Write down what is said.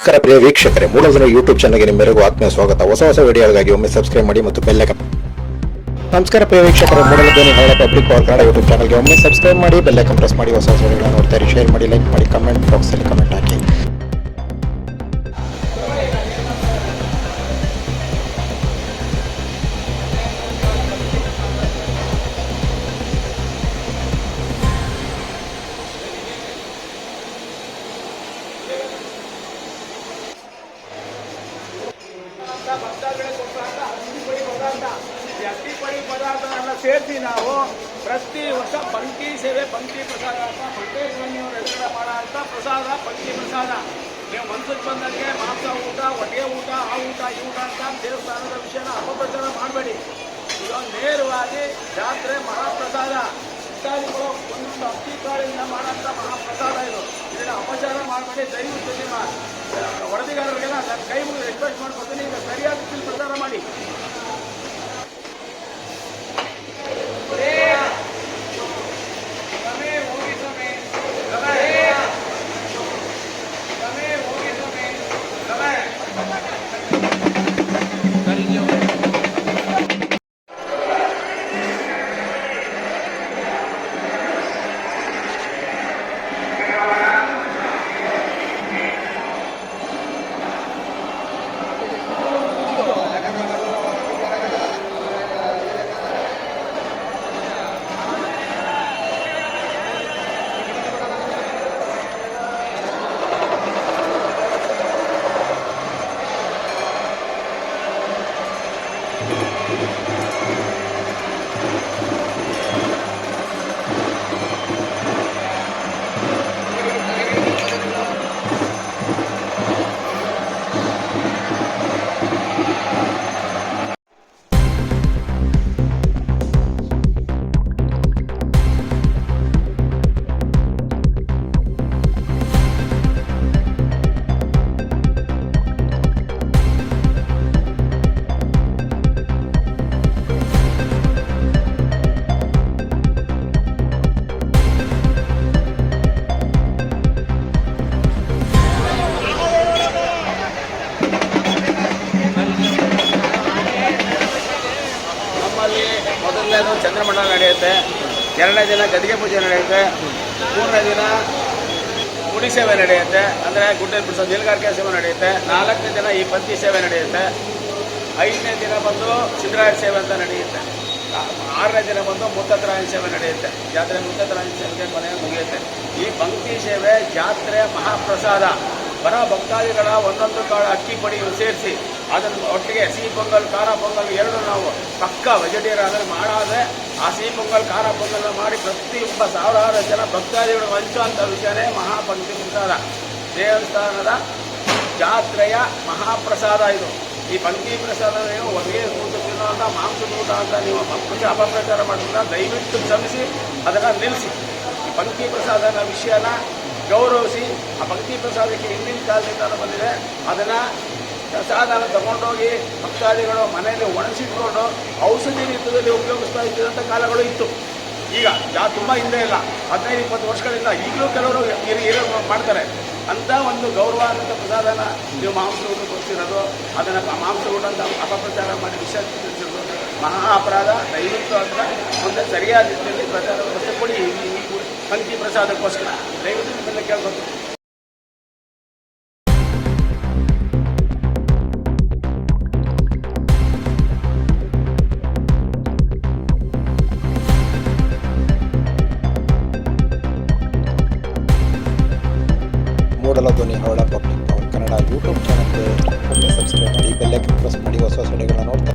ಪ್ರಿಯ ವೀಕ್ಷಕರೇ, ಮೂಲಧನ ಯೂಟ್ಯೂಬ್ ಚಾನಲ್ಗೆ ನಿಮ್ಮೆಲ್ಲರಿಗೂ ಆತ್ಮೀಯ ಸ್ವಾಗತ. ಹೊಸ ವಿಡಿಯೋಗಳಿಗಾಗಿ ಒಮ್ಮೆ ಸಬ್ಸ್ಕ್ರೈಬ್ ಮಾಡಿ ಮತ್ತು ಬೆಲ್ ಐಕಾನ್. ನಮಸ್ಕಾರ ಪ್ರಿಯ ವೀಕ್ಷಕರೇ, ಮೂಲಧ್ವನಿ ಹಳ್ಳ ಪಬ್ಲಿಕ್ ಪವರ್ ಕನ್ನಡ ಯೂಟ್ಯೂಬ್ ಚಾನಲ್ಗೆ ಒಮ್ಮೆ ಸಬ್ಸ್ಕ್ರೈಬ್ ಮಾಡಿ, ಬೆಲ್ ಐಕಾನ್ ಪ್ರೆಸ್ ಮಾಡಿ. ಹೊಸ ವಿಡಿಯೋಗಳನ್ನು ನೋಡ್ತಾರೆ, ಶೇರ್ ಮಾಡಿ, ಲೈಕ್ ಮಾಡಿ, ಕಮೆಂಟ್ ಬಾಕ್ಸಲ್ಲಿ ಕಮೆಂಟ್ ಹಾಕಿ. ಅಟ್ಟಿಪಡಿ ಪದಾರ್ಥಗಳನ್ನ ಸೇರಿಸಿ ನಾವು ಪ್ರತಿ ವರ್ಷ ಪಂಕ್ತಿ ಸೇವೆ, ಪಂಕ್ತಿ ಪ್ರಸಾದ ಅಂತ ಪುಟ್ಟೇಶ್ವರಿಯವರು ಹೆಸರು ಮಾಡೋಂಥ ಪ್ರಸಾದ ಪಂಕ್ತಿ ಪ್ರಸಾದ. ನೀವು ಮನ್ಸಿಗೆ ಬಂದಂಗೆ ಮಾಂಸ ಊಟ, ಹೊಟ್ಟೆ ಊಟ, ಆ ಊಟ, ಈ ಊಟ ಅಂತ ದೇವಸ್ಥಾನದ ವಿಷಯನ ಅಪಪ್ರಚಾರ ಮಾಡಬೇಡಿ. ಇದೊಂದು ನೇರವಾಗಿ ಜಾತ್ರೆ ಮಹಾಪ್ರಸಾದ. ಭಕ್ತಾದಿಗಳು ಒಂದೊಂದು ಅಕ್ಕಿ ಕಾಳಿಂದ ಮಾಡೋಂಥ ಮಹಾಪ್ರಸಾದ ಇದು. ಇದನ್ನು ಅಪಚಾರ ಮಾಡಬೇಡಿ. ದಯವಿಟ್ಟು ನಿಮ್ಮ ವರದಿಗಾರರಿಗೆಲ್ಲ ನನ್ನ ಕೈ ಮುಗಿದು ರಿಕ್ವೆಸ್ಟ್ ಮಾಡ್ಕೊತೀನಿ, ಈಗ ಸರಿಯಾದ ರೀತಿಯಲ್ಲಿ ಪ್ರಚಾರ ಮಾಡಿ. ಮೊದಲನೇದು ಚಂದ್ರಮಂಡಲ ನಡೆಯುತ್ತೆ, ಎರಡನೇ ದಿನ ಗದಿಗೆ ಪೂಜೆ ನಡೆಯುತ್ತೆ, ಮೂರನೇ ದಿನ ಗುಡಿ ಸೇವೆ ನಡೆಯುತ್ತೆ, ಅಂದರೆ ಗುಡ್ಡೆ ಬಿಡಿಸೋ ನೀಲಗಾರಿಕೆ ಸೇವೆ ನಡೆಯುತ್ತೆ, ನಾಲ್ಕನೇ ದಿನ ಈ ಪಂಕ್ತಿ ಸೇವೆ ನಡೆಯುತ್ತೆ, ಐದನೇ ದಿನ ಬಂದು ಸಿದ್ದರಾಯ ಸೇವೆ ಅಂತ ನಡೆಯುತ್ತೆ, ಆರನೇ ದಿನ ಬಂದು ಮುತ್ತತ್ರಾಯಣ ಸೇವೆ ನಡೆಯುತ್ತೆ. ಜಾತ್ರೆ ಮುತ್ತತ್ರಾಯಣ ಸೇವೆಗೆ ಕೊನೆಗೆ ಮುಗಿಯುತ್ತೆ. ಈ ಪಂಕ್ತಿ ಸೇವೆ ಜಾತ್ರೆ ಮಹಾಪ್ರಸಾದ. ಬರೋ ಭಕ್ತಾದಿಗಳ ಒಂದೊಂದು ಕಾಳು ಅಕ್ಕಿ ಪಡಿಯು ಸೇರಿಸಿ ಅದನ್ನು ಒಟ್ಟಿಗೆ ಸಿಹಿ ಪೊಂಗಲ್, ಖಾರ ಪೊಂಗಲ್ ಎರಡು ನಾವು ಪಕ್ಕ ವೆಜಿಟೇರಿಯನ್ ಮಾಡಾದರೆ ಆ ಸಿಹಿ ಪೊಂಗಲ್, ಖಾರ ಪೊಂಗಲ್ ಮಾಡಿ ಪ್ರತಿಯೊಬ್ಬ ಸಾವಿರಾರು ಜನ ಭಕ್ತಾದಿಗಳು ಹಂಚುವಂಥ ವಿಷಯನೇ ಮಹಾಪಂಕ್ತಿ ಪ್ರಸಾದ. ದೇವಸ್ಥಾನದ ಜಾತ್ರೆಯ ಮಹಾಪ್ರಸಾದ ಇದು. ಈ ಪಂಕ್ತಿ ಪ್ರಸಾದ ನೀವು ಹೊರಗೆ ಕೂತು ತಿನ್ನುವಂಥ ಮಾಂಸದ ಊಟ ಅಂತ ನೀವು ಅಪಪ್ರಚಾರ ಮಾಡೋದ್ರಿಂದ ದಯವಿಟ್ಟು ಕ್ಷಮಿಸಿ, ಅದನ್ನು ನಿಲ್ಲಿಸಿ. ಈ ಪಂಕ್ತಿ ಪ್ರಸಾದನ ವಿಷಯನ ಗೌರವಿಸಿ. ಆ ಪಂಕ್ತಿ ಪ್ರಸಾದಕ್ಕೆ ಹಿಂದಿನ ಕಾಲದಿಂದ ಬಂದಿದೆ. ಅದನ್ನು ಪ್ರಸಾದನ ತಗೊಂಡೋಗಿ ಭಕ್ತಾದಿಗಳು ಮನೆಯಲ್ಲಿ ಒಣಗಿಸಿಟ್ಕೊಂಡು ಔಷಧಿ ರೀತಿಯಲ್ಲಿ ಉಪಯೋಗಿಸ್ತಾ ಇದ್ದಂಥ ಕಾಲಗಳು ಇತ್ತು. ಈಗ ತುಂಬ ಹಿಂದೆ ಇಲ್ಲ, 15-20 ವರ್ಷಗಳಿಂದ ಈಗಲೂ ಕೆಲವರು ಮಾಡ್ತಾರೆ. ಅಂಥ ಒಂದು ಗೌರವ ಅನ್ನೋಂಥ ಪ್ರಸಾದನ ನೀವು ಮಾಂಸ ಊಟ ಕೊಡ್ತಿರೋದು, ಅದನ್ನು ಮಾಂಸ ಊಟ ಅಂತ ಅಪಪ್ರಚಾರ ಮಾಡಿ ವಿಷಯ ತಿಳಿಸಿರೋದು ಮಹಾ ಅಪರಾಧ. ದಯವಿಟ್ಟು ಅದನ್ನ ಮುಂದೆ ಸರಿಯಾದ ರೀತಿಯಲ್ಲಿ ಪ್ರಚಾರ ವ್ಯವಸ್ಥೆ ಕೊಡಿ. ಈ ಪಂಕ್ತಿ ಪ್ರಸಾದಕ್ಕೋಸ್ಕರ ದಯವಿಟ್ಟು ನಿಮ್ಮೆಲ್ಲ ಕೇಳ್ಬೇಕು. ಮೂಲಧ್ವನಿ ಹಳ್ಳ ಪಬ್ಲಿಕ್ ಪವರ್ ಕನ್ನಡ ಯೂಟ್ಯೂಬ್ ಚಾನಲ್ಗೆ ಒಮ್ಮೆ ಸಬ್ಸ್ಕ್ರೈಬ್ ಮಾಡಿ, ಬೆಲ್ ಐಕಾನ್ ಪ್ರೆಸ್ ಮಾಡಿ. ಹೊಸ ವಿಡಿಯೋಗಳನ್ನ ನೋಡ್ತಾರೆ.